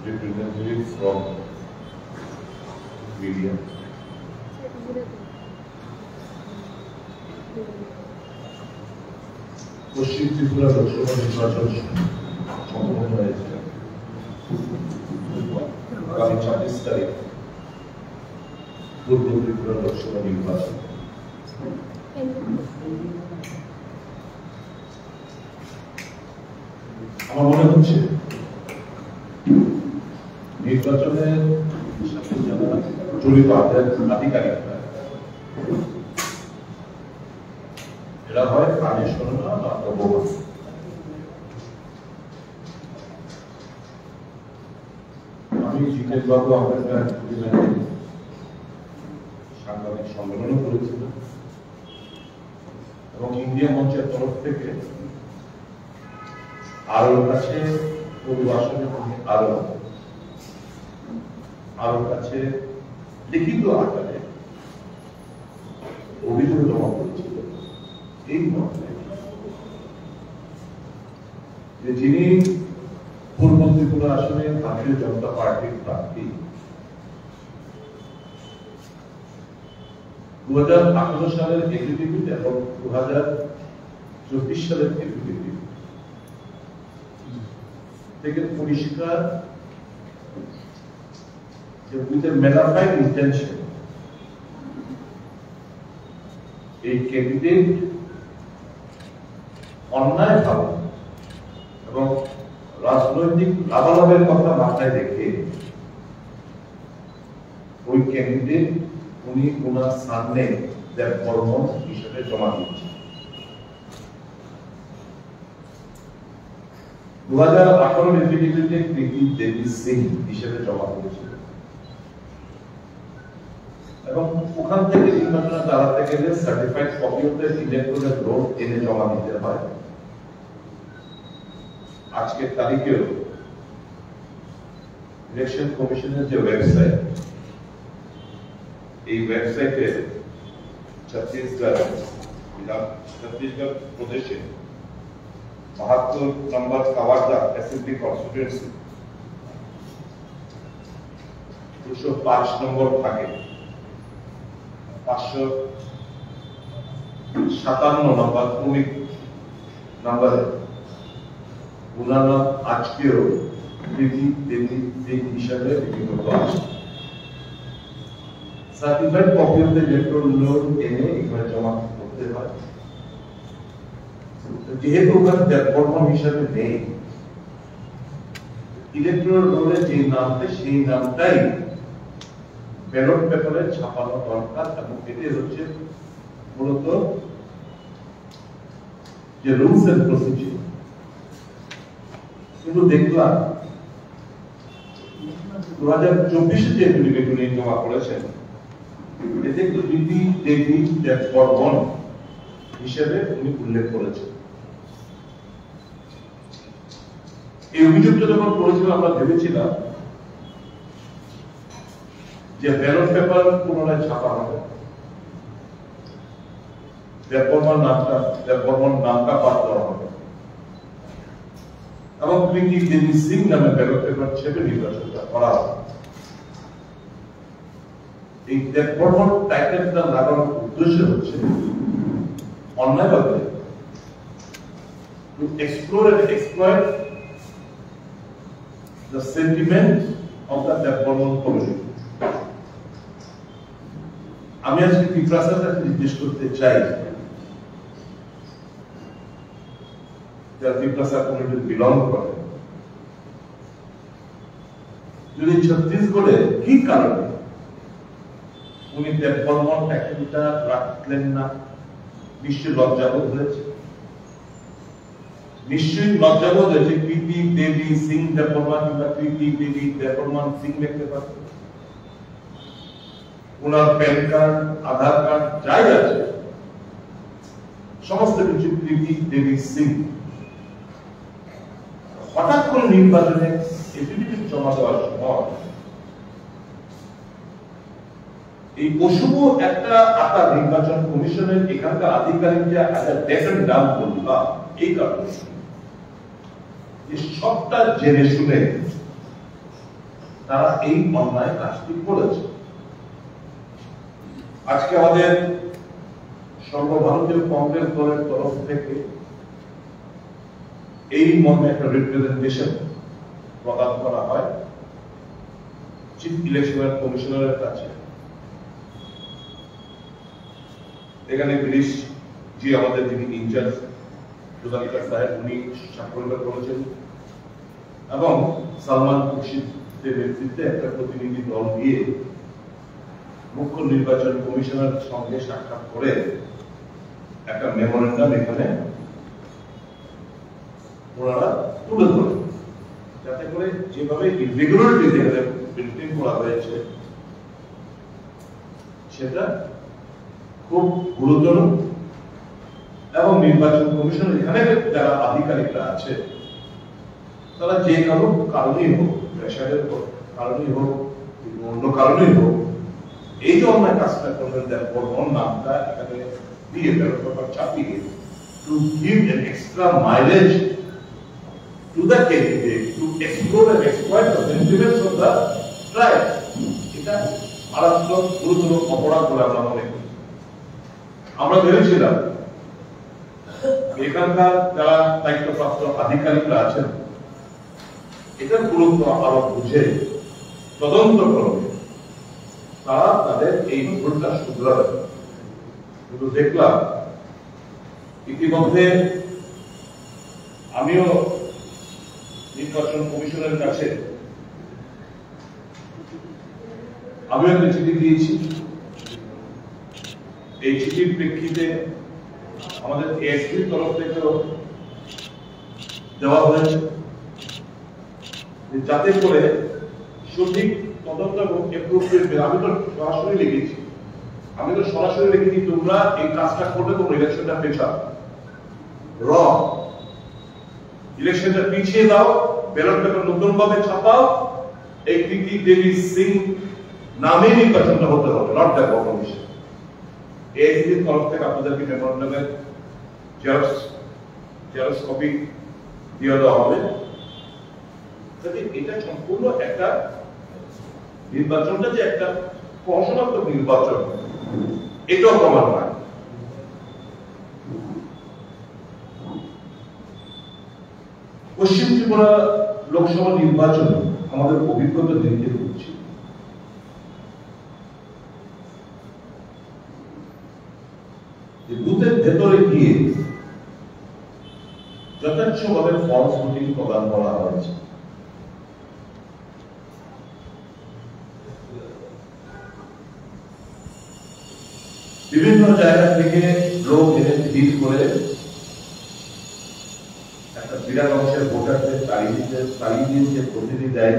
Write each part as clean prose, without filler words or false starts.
representatives from media. পশ্চিম ত্রিপুরা লোকসভা নির্বাচন সম্পন্ন হয়েছে আগামী 26 তারিখ পূর্ব ত্রিপুরা লোকসভা নির্বাচন। আমার মনে হচ্ছে নির্বাচনের সাথে যারা জড়িত আধিকারিকরা এরা হয় কানে শোনে না বা বোমা। আমি জিতেশ বাবু আম্বেদকর সাংবাদিক সম্মেলনও করেছিলাম এবং ইন্ডিয়া মঞ্চের তরফ থেকে আরোর কাছে অভিবাসনের আরোর কাছে লিখিত আকারে অভিযোগ জমা করেছিল এই মর্মে যে যিনি পূর্ব ত্রিপুরা আসনে ভারতীয় জনতা পার্টির প্রার্থী 2018 সালের এক্সিকিউটিভ এবং 2024 সালের এক্সিকিউটিভ থেকে পরিষ্কার যে উইথ এ ম্যানিফেস্ট ইন্টেনশন এই ক্যান্ডিডেট অন্যায় ভাবে এবং রাজনৈতিক লাভালাভের কথা মাথায় রেখে ওই ক্যান্ডিডেট উনি ওনার সামনে কর্ম হিসেবে জমা দিচ্ছেন। 2018 এক্সিকিউটিভে কৃতি দেবী সিং হিসেবে জমা করেছিল এবং ওখান থেকে নির্বাচনে দাঁড়াতে গেলে certified copy of the electoral roll এনে জমা দিতে হয়। আজকের তারিখেও ইলেকশন কমিশনের যে ওয়েবসাইট, এই ওয়েবসাইটে ছত্তিশগড় প্রদেশে 72 নম্বর কাওয়ারদা অ্যাসেম্বলি কনস্টিটিউয়েন্সি 205 নম্বর থাকে, 557 নম্বর ক্রমিক নম্বরে ওনার নাম আজকেও কৃতি দেবী সিং হিসাবে লিপিবদ্ধ আছে। Certified copy of the electoral roll এনে এখানে জমা করতে হয়। যেহেতু ওখানে প্ল্যাটফর্ম হিসাবে নেই, ইলেকট্রাল রোলে যে নামটা সেই নামটাই ব্যালট পেপারে ছাপানো দরকার এবং এটি হচ্ছে মূলত যে রুলস এন্ড প্রসিডিউর। কিন্তু দেখলাম 2024 যে এফিডেভিট জমা করেছেন এতে কৃতি দেবী বর্মন হিসেবে উনি উল্লেখ করেছেন। এই অভিযোগটা যখন করেছিল আমরা ভেবেছিলাম যে ব্যালট পেপার পুনরায় ছাপা হবে, দেববর্মন নামটা বাদ দেওয়া হবে এবং কৃতি দেবী সিং নামে ব্যালট পেপার ছেপে নির্বাচনটা করা হবে। এই দেববর্মন টাইটেলটা লাগানোর উদ্দেশ্য হচ্ছে অন্যায়ভাবে to explore and exploit the sentiment of the Development Community. আমি আজকে পিপ্রাসার কাছে জিজ্ঞেস করতে চাই যারা পিপ্রাসা কমিউনিটি বিলং করে, যদি ছত্তিশগড়ে কি কারণে উনি দেববর্মন টাইটেলটা রাখলেন না, নিশ্চয়ই লজ্জাবোধ হয়েছে। নিশ্চয়ই লজ্জাবোধ হয়েছে। কৃতি দেবী সিং দেববর্মা কিংবা কৃতি দেবী দেববর্মন সিং লিখতে পারত। ওনার প্যান কার্ড, আধার কার্ড যাই আছে সমস্ত কিছু কৃতি দেবী সিং। হঠাৎ করে নির্বাচনে এফিডেভিট জমা দেওয়ার সময় এই অশুভ একটা আতা নির্বাচন কমিশনের এখানকার আধিকারিকরা একটা ডেকেন ডাউন করল এই কারণে যে সবটা জেনে শুনে তারা এই অন্যায় কাজটি করেছে। আজকে আমাদের সর্বভারতীয় কংগ্রেস দলের তরফ থেকে এই মর্মে একটা রিপ্রেজেন্টেশন প্রদান করা হয় চিফ ইলেকশন কমিশনারের কাছে। এখানে গিরিশ জি আমাদের যিনি ইনচার্জ জুদালিকা সাহেব উনি স্বাক্ষরিত করেছেন এবং সালমান খুরশিদের নেতৃত্বে একটা প্রতিনিধি দল গিয়ে মুখ্য নির্বাচন কমিশনারের সঙ্গে সাক্ষাৎ করে একটা মেমোরেন্ডাম এখানে ওনারা তুলে ধরেন, যাতে করে যেভাবে ইরেগুলারিটি এখানে মেনটেন করা হয়েছে সেটা খুব গুরুতর এবং নির্বাচন কমিশন এখানে যারা আধিকারিকরা আছে তারা যে কোনো কারণেই হোক, প্রেশারের কারণেই হোক, অন্য কারণেই হোক, এই যে অন্যায় কাজটা করবেন তার বর্ণন নামটা এখানে দিয়ে ব্যালট পেপার চাপিয়ে to give an extra mileage to the candidate to explore and exploit the sentiments of the tribe, এটা মারাত্মক গুরুতর অপরাধ বলে আমরা মনে করি। আমরা ভেবেছিলাম এখানকার যারা দায়িত্বপ্রাপ্ত আধিকারিকরা আছেন এটার গুরুত্ব আরো বুঝে তদন্ত করবে, তারা তাদের এই ভুলটা শুধরাবে। কিন্তু দেখলাম ইতিমধ্যে আমিও নির্বাচন কমিশনের কাছে আমিও একটা চিঠি দিয়েছি। এই চিঠির প্রেক্ষিতে আমাদের এসপির তরফ থেকেও দেওয়া হয়েছে যাতে করে সঠিক তদন্ত এবং এপ্রোপ্রিয়েট, আমি তো সরাসরি লিখেছি তোমরা এই কাজটা করলে তোমরা ইলেকশনটা পেছাও, ইলেকশনটা পিছিয়ে দাও, ব্যালট পেপার নতুন ভাবে ছাপাও, এই কৃতি দেবী সিং নামে নির্বাচনটা হতে হবে, নট দ্য কমিশন। এসপির তরফ থেকে আপনাদেরকে মেমোরেন্ডামের জেরক্স কপি দিয়ে দেওয়া হবে। এটা সম্পূর্ণ একটা নির্বাচনটা যে একটা প্রহসনাত্মক নির্বাচন এটাও প্রমাণ হয়। পশ্চিম ত্রিপুরা লোকসভা নির্বাচন আমাদের অভিজ্ঞতা দিতে হচ্ছে বুথের ভেতরে গিয়ে যথেচ্ছভাবে ফলস ভোটিং প্রদান করা হয়েছে। বিভিন্ন জায়গা থেকে লোক এনে ভিড় করে একটা বিরাট অংশের ভোটারদের তাড়িয়ে দিয়ে যে প্রতিনিধি দেয়,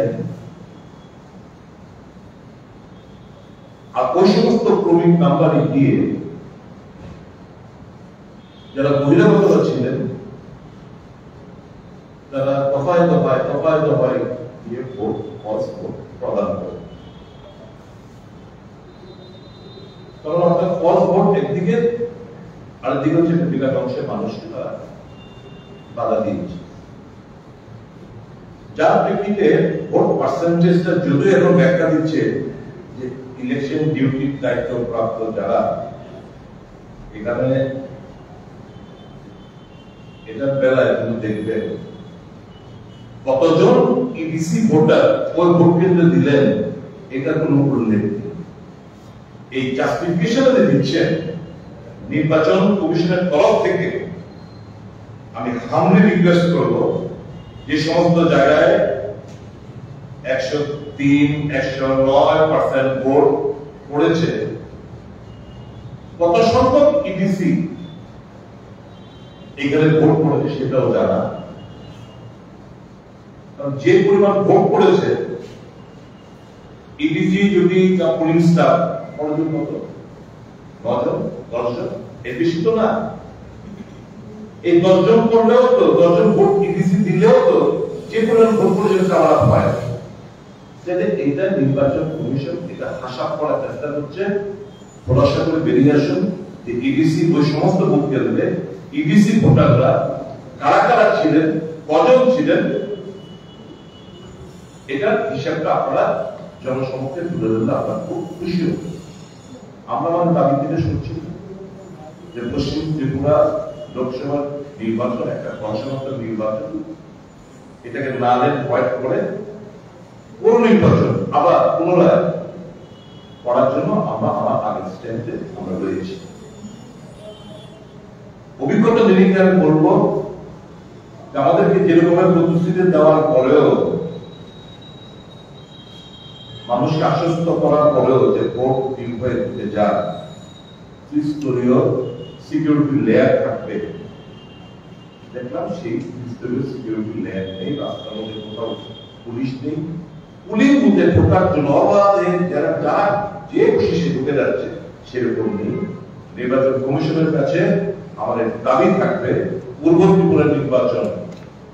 আর ওই সমস্ত ক্রমিক নাম্বারে গিয়ে যারা বহিরাগতরা ছিলেন তারা দফায় গিয়ে ভোট প্রদান করে। কারণ অর্থাৎ ফলস ভোট একদিকে, আরেকদিকে হচ্ছে বিরাট অংশের মানুষকে তারা বাধা দিয়েছে, যার প্রেক্ষিতে ভোট পার্সেন্টেজটা যদিও এখন ব্যাখ্যা দিচ্ছে যে ইলেকশন ডিউটির দায়িত্ব প্রাপ্ত যারা এখানে এটার বেলায় কিন্তু দেখবেন কতজন ইডিসি ভোটার ওই ভোট কেন্দ্রে দিলেন এটা কোনো উল্লেখ নেই। এই জাস্টিফিকেশন দিচ্ছেন নির্বাচন কমিশনের তরফ থেকে। আমি হামলি রিকোয়েস্ট করব যে সমস্ত জায়গায় 103-109% ভোট পড়েছে, কত সংখ্যক ইডিসি এখানে ভোট পড়েছে সেটাও জানা। কারণ যে পরিমাণ ভোট পড়েছে, ইডিসি যদি পোলিং স্টাফ মনোযোগ মতো 9 জন এর বেশি তো না, এই 10 জন করলেও তো 10 জন ভোট ইডিসি দিলেও তো যে পরিমাণ ভোট পড়েছে চাওয়া হয়। যাতে এটা নির্বাচন কমিশন এটা হাসাব করার চেষ্টা করছে, খোলাসা করে বেরিয়ে আসুন যে ইডিসি ওই সমস্ত ভোট কেন্দ্রে ইডিসি ভোটাররা কারা কারা ছিলেন, কজন ছিলেন, এটার হিসাবটা আপনারা জনসমক্ষে তুলে ধরলে আমরা খুব খুশি হব। আমরা আমার দাবি থেকে শুনছি যে পশ্চিম ত্রিপুরা লোকসভার নির্বাচন একটা গণসংহত নির্বাচন, এটাকে নালের ভয়েড করে পুরো নির্বাচন আবার পুনরায় করার জন্য আমরা আমার আগের স্ট্যান্ডে আমরা রয়েছি। অভিজ্ঞতা জিনিসকে আমি বলবো যে আমাদেরকে যেরকমের প্রতিশ্রুতি দেওয়ার পরেও, মানুষকে আশ্বস্ত করার পরেও যে ভোট দিন হয়ে দিতে যায়, ত্রিস্তরীয় সিকিউরিটি লেয়ার থাকবে, দেখলাম সেই ত্রিস্তরীয় সিকিউরিটি লেয়ার নেই। রাস্তার মধ্যে কোথাও পুলিশ নেই। পুলিশ বুথে ঢোকার জন্য অবাধে যারা যারা যে খুশি সে ঢুকে যাচ্ছে, সেরকম নেই। নির্বাচন কমিশনের কাছে আমাদের দাবি থাকবে পূর্ব ত্রিপুরা নির্বাচন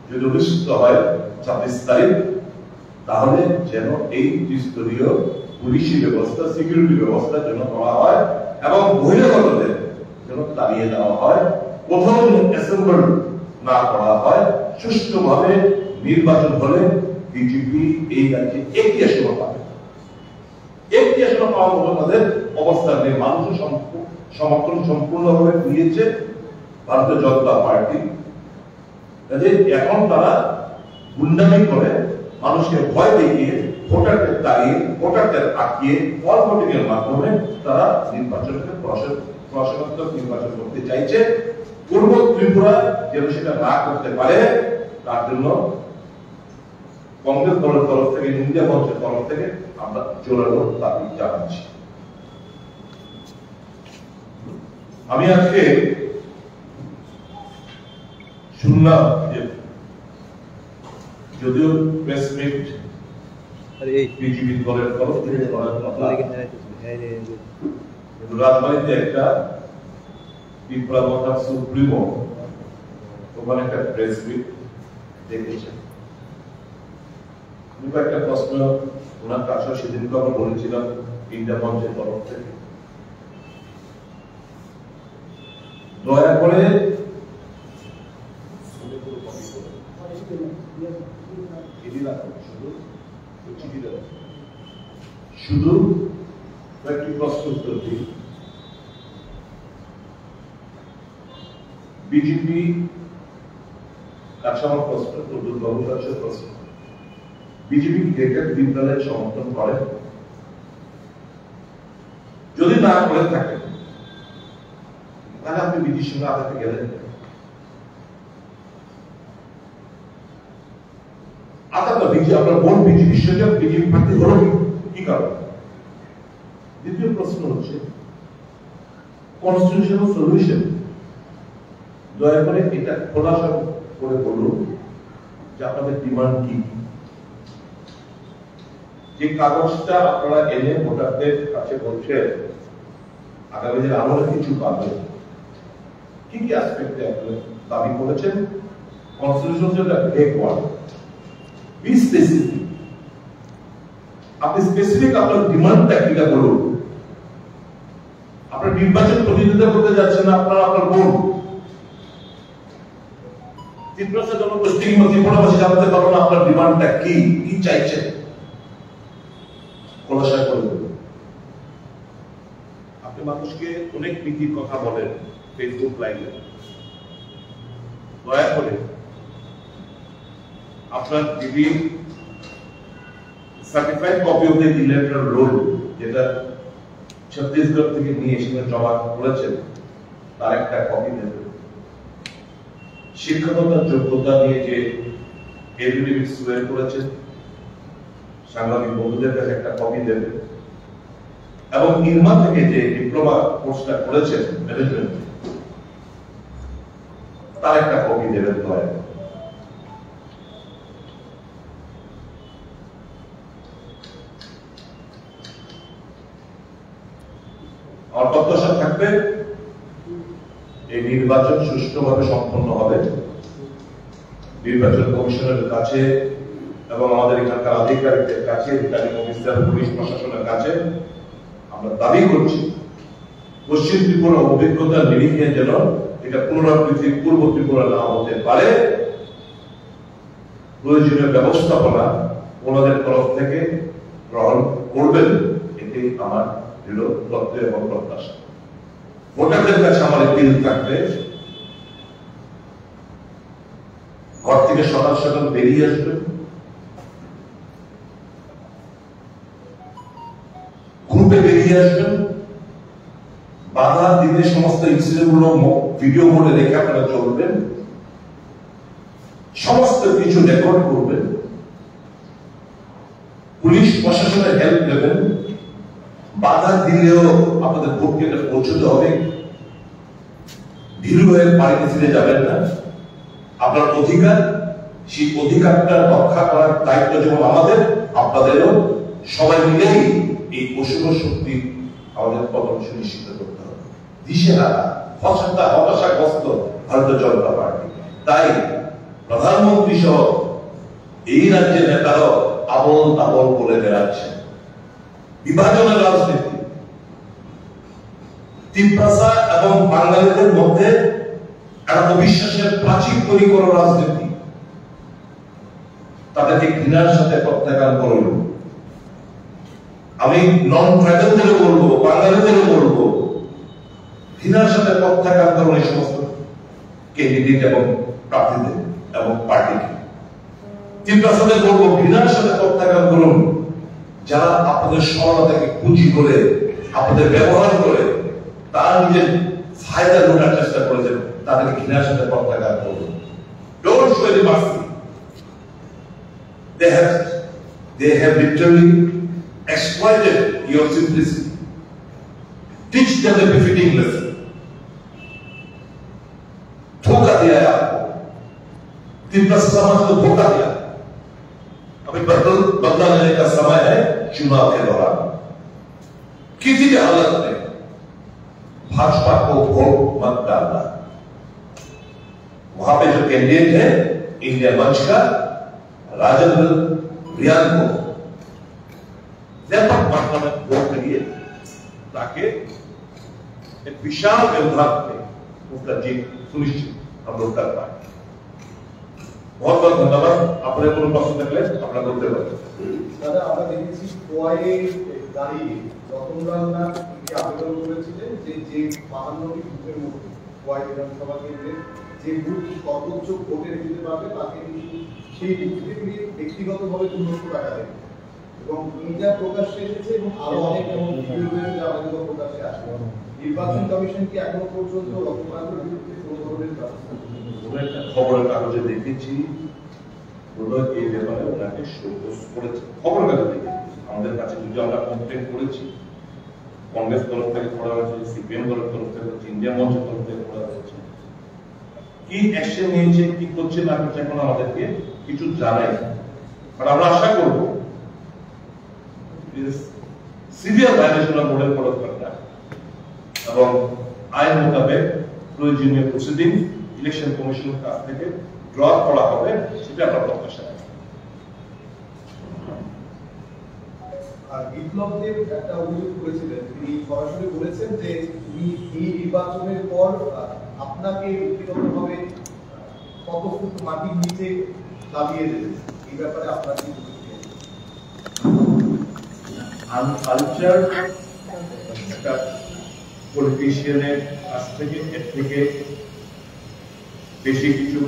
যদি অনুষ্ঠিত হয় 26 তারিখ, তাহলে যেন এই ত্রিস্তরীয় পুলিশি ব্যবস্থা, সিকিউরিটি ব্যবস্থা যেন করা হয় এবং বহিরাগতদের যেন তাড়িয়ে দেওয়া হয়, প্রথম অ্যাসেম্বল না করা হয়। সুষ্ঠুভাবে নির্বাচন হলে বিজেপি এই রাজ্যে একটি আসন পাবে। একটি আসন পাওয়ার মতো তাদের অবস্থান নেই। মানুষের সমর্থন সম্পূর্ণভাবে দিয়েছে ভারতীয় জনতা পার্টি। এখন তারা গুন্ডামি করে মানুষকে ভয় দেখিয়ে, ভোটারদের তাড়িয়ে, ভোটারদের আটকিয়ে ফল ভোটিং এর মাধ্যমে তারা নির্বাচনকে প্রশাসনাত্মক নির্বাচন করতে চাইছে। পূর্ব ত্রিপুরা যেন সেটা না করতে পারে, তার জন্য কংগ্রেস দলের তরফ থেকে, ইন্ডিয়া মঞ্চের তরফ থেকে আমরা জোরালো দাবি জানাচ্ছি। আমি আজকে শুনলাম যে যদিও প্রেস মিট বিজেপি দলের তরফ থেকে করার কথা, রাজবাড়িতে একটা ত্রিপুরা মহাসভার সুপ্রিমো ওখানে একটা প্রেস মিট দেখেছেন। একটা প্রশ্ন ওনার কাছে সেদিনকে আমরা বলেছিলাম ইন্ডিয়া মঞ্চের তরফ থেকে, দয়া করে শুধু একটি প্রশ্ন উত্তর দিই। বিজেপি কাছে আমার প্রশ্ন, বাবু কাছে প্রশ্ন, বিজেপি ক্রিকেট বিদ্যালয়ের সমর্থন করে? যদি না করে থাকে তাহলে আপনি বিজেপির সঙ্গে আগাতে গেলেন। আপনার বোন বিজেপির সঙ্গে বিজেপি প্রার্থী হল কি কারণ? দ্বিতীয় প্রশ্ন হচ্ছে কনস্টিটিউশনাল সলিউশন। দয়া করে এটা খোলাসা করে বলুন যে আপনাদের ডিমান্ড কি। যে কাগজটা আপনারা এনে ভোটারদের কাছে বলছে আগামী দিনে আমরা কিছু পাবে, কি কি অ্যাসপেক্টে আপনারা দাবি করেছেন? কনস্টিটিউশন যেটা ব্রেক ওয়ার্ড, বি স্পেসিফিক। আপনি স্পেসিফিক আপনার ডিমান্ডটা কিটা বলুন। আপনার নির্বাচন প্রতিনিধিত্ব করতে যাচ্ছেন না আপনারা আপনার বোন। ত্রিপুরা জনগোষ্ঠী কিংবা ত্রিপুরাবাসী জানতে পারবো না আপনার ডিমান্ডটা কি, কি চাইছেন, খোলাসা করে বলুন। আপনি মানুষকে অনেক নীতির কথা বলেন ফেসবুক লাইভে, দয়া করে আপনার দিদি certified copy of the electoral roll যেটা ছত্তিশগড় থেকে নিয়ে এসে জমা করেছেন তার একটা কপি দেবেন। শিক্ষকতার যোগ্যতা নিয়ে যে এফিডেভিট সুয়ের করেছেন সাংবাদিক বন্ধুদের কাছে একটা কপি দেবেন। এবং নির্মা থেকে যে ডিপ্লোমা কোর্সটা করেছেন ম্যানেজমেন্ট তার একটা কপি দেবেন। দয়া আমার প্রত্যাশা থাকবে এই নির্বাচন সুষ্ঠুভাবে সম্পন্ন হবে। নির্বাচন কমিশনের কাছে এবং আমাদের এখানকার আধিকারিকদের কাছে, রিটার্নিং অফিসার, পুলিশ প্রশাসনের কাছে আমরা দাবি করছি পশ্চিম ত্রিপুরা অভিজ্ঞতার নিরিখে যেন এটা পুনরাবৃত্তি পূর্ব ত্রিপুরা না হতে পারে। প্রয়োজনীয় ব্যবস্থাপনা ওনাদের তরফ থেকে গ্রহণ করবেন, এটাই আমার দৃঢ় প্রত্যয় এবং প্রত্যাশা। ভোটারদের কাছে আমার আপিল থাকবে, ঘর থেকে সকাল সকাল বেরিয়ে আসবেন, গ্রুপে বেরিয়ে আসবেন, বাধা দিনে সমস্ত ইনসিডেন্ট গুলো ভিডিও মোডে রেখে আপনারা চলবেন, সমস্ত কিছু রেকর্ড করবেন, পুলিশ প্রশাসনের হেল্প নেবেন, বাধা দিলেও আপনাদের ভোট কেন্দ্রে পৌঁছতে হবে, ভীরু হয়ে বাড়িতে ফিরে যাবেন না। আপনার অধিকার, সেই অধিকারটা রক্ষা করার দায়িত্ব যেমন আমাদের, আপনাদেরও সবাই মিলেই এই অশুভ শক্তি আমাদের পতন সুনিশ্চিত করতে হবে। দিশেহারা, হতাশাগ্রস্ত ভারতীয় জনতা পার্টি, তাই প্রধানমন্ত্রী সহ এই রাজ্যের নেতারাও আবল তাবল বলে বেড়াচ্ছে। বিভাজনের রাজনীতি, তিপ্রাসা এবং বাঙালিদের মধ্যে একটা অবিশ্বাসের প্রাচীর তৈরি করার রাজনীতি, তাদেরকে ঘৃণার সাথে প্রত্যাখ্যান করুন। আমি নন ট্রাইবালদেরও বলবো, বাঙালিদেরও বলবো, ঘৃণার সাথে প্রত্যাখ্যান করুন এই সমস্ত ক্যান্ডিডেট এবং প্রার্থীদের এবং পার্টিকে। তিপ্রাসাদের বলবো, ঘৃণার সাথে প্রত্যাখ্যান করুন যারা আপনাদের সরলতাকে পুঁজি করে, আপনাদের ব্যবহার করে তারা নিজের ফায়দা লোটার চেষ্টা করেছেন, তাদেরকে ঘৃণার সাথে প্রত্যাখ্যান করুন। Don't show any mercy. They have literally exploited your simplicity. Teach them a befitting lesson. धोखा दिया है आपको, तिब्बत समाज को धोखा दिया। अभी बदला लेने का समय है चुनाव के दौरान। किसी भी हालत में भाजपा को वोट मत डालना। वहां पे जो कैंडिडेट है इंडिया मंच का राजेंद्र रियान को व्यापक मात्रा में वोट करिए ताकि एक विशाल व्यवधान में उसका जीत सुनिश्चित हम लोग कर पाए। बहुत बहुत धन्यवाद। अपने কোনো প্রশ্ন থাকলে আপনারা করতে পারেন। দাদা, আমরা দেখেছি কোয়াইয়ে দাঁড়িয়ে রতনলাল থেকে আবেদন করেছিলেন যে 52টি বুথের মধ্যে কোয়াই বিধানসভা কেন্দ্রে যে বুথ সর্বোচ্চ ভোটে রেখে পাবে তাকে সেই বুথে তিনি ব্যক্তিগতভাবে 2 লক্ষ টাকা দেবেন, এবং এটা প্রকাশ্যে এসেছে এবং আরো অনেক আবেদন প্রকাশ্যে আসবে। নির্বাচন কমিশন কি এখনো পর্যন্ত রতনলালের বিরুদ্ধে কোনো ধরনের ব্যবস্থা খবরের কাগজে দেখেছি এই ব্যাপারে ওনাকে শোকজ করেছে, খবরের কাগজে দেখেছি। আমাদের কাছে যদি আমরা কমপ্লেন করেছি, কংগ্রেস তরফ থেকে করা হয়েছে, সিপিএম তরফ থেকে হয়েছে, ইন্ডিয়া মঞ্চের তরফ থেকে করা হয়েছে। কি অ্যাকশন নিয়েছে, কি করছে না করছে এখন আমাদেরকে কিছু জানাই, বাট আমরা আশা করব সিভিয়ার ভায়োলেশন অফ বোর্ডের পদক্ষেপটা এবং আইন মোতাবেক প্রয়োজনীয় প্রসিডিং ইলেকশন কমিশনের কাছ থেকে ড্র করা হবে, সেটা আমরা প্রত্যাশা করি। আর বিপ্লব দেব একটা অভিযোগ করেছিলেন, তিনি সরাসরি বলেছেন যে তিনি এই নির্বাচনের পর আপনাকে ব্যক্তিগতভাবে কত ফুট মাটির নিচে দাবিয়ে দেবেন, এই ব্যাপারে আপনার কি প্রতিক্রিয়া? আনকালচার একটা পলিটিশিয়ানের কাছ থেকে এর থেকে বেশি কিছু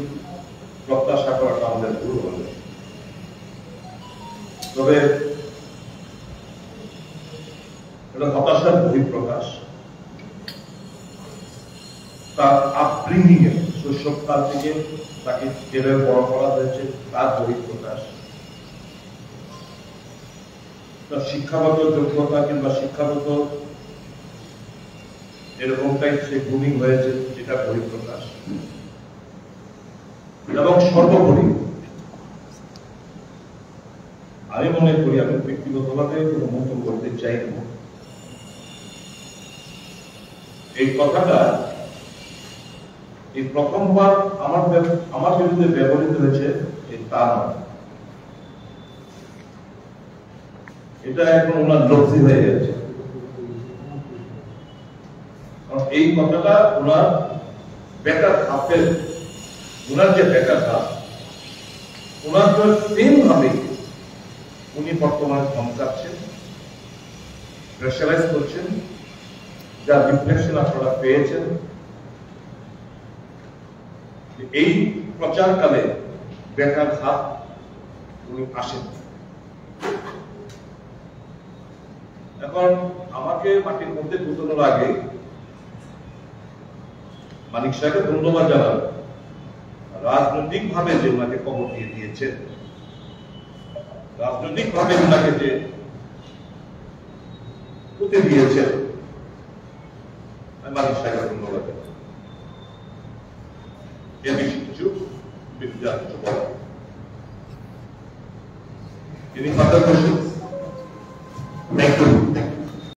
প্রত্যাশা করাটা আমাদের ভুল হবে। তবে এটা হতাশার বহিঃপ্রকাশ, তার আপব্রিঙ্গিং এ শৈশবকাল থেকে তাকে যেভাবে বড় করা হয়েছে তার বহিঃপ্রকাশ, তার শিক্ষাগত যোগ্যতা কিংবা শিক্ষাগত এরকমটাই সে গ্রুমিং হয়েছে, যেটা বহিঃপ্রকাশ। এবং সর্বোপরি আমি মনে করি, আমি ব্যক্তিগতভাবে কোনো মন্তব্য করতে চাই না, এই কথাটা এই প্রথমবার আমার বিরুদ্ধে ব্যবহৃত হয়েছে তা নয়, এটা এখন ওনার লব্ধি হয়ে গেছে। কারণ এই কথাটা ওনার বেটার হাফের, ওনার যে বেটার হাফ, ওনার তো সেম ভাবে উনি বর্তমানে ধমকাচ্ছেন, প্রেশারাইজ করছেন, যার রিফ্লেকশন আপনারা পেয়েছেন। এই প্রচারকালে বেকার হাত উনি আসেন। এখন আমাকে মাটির মধ্যে গুঁতোনোর আগে মানিক সাহেবকে ধন্যবাদ জানাব, রাজনৈতিক ভাবে যে ওনাকে খবর দিয়ে দিয়েছেন, রাজনৈতিক ভাবে ওনাকে যে পুঁতে দিয়েছেন, আমি মানিক সাহেবকে ধন্যবাদ জানাব। এর বেশি কিছু বিদ্যা বলা তিনি কথা বলছেন।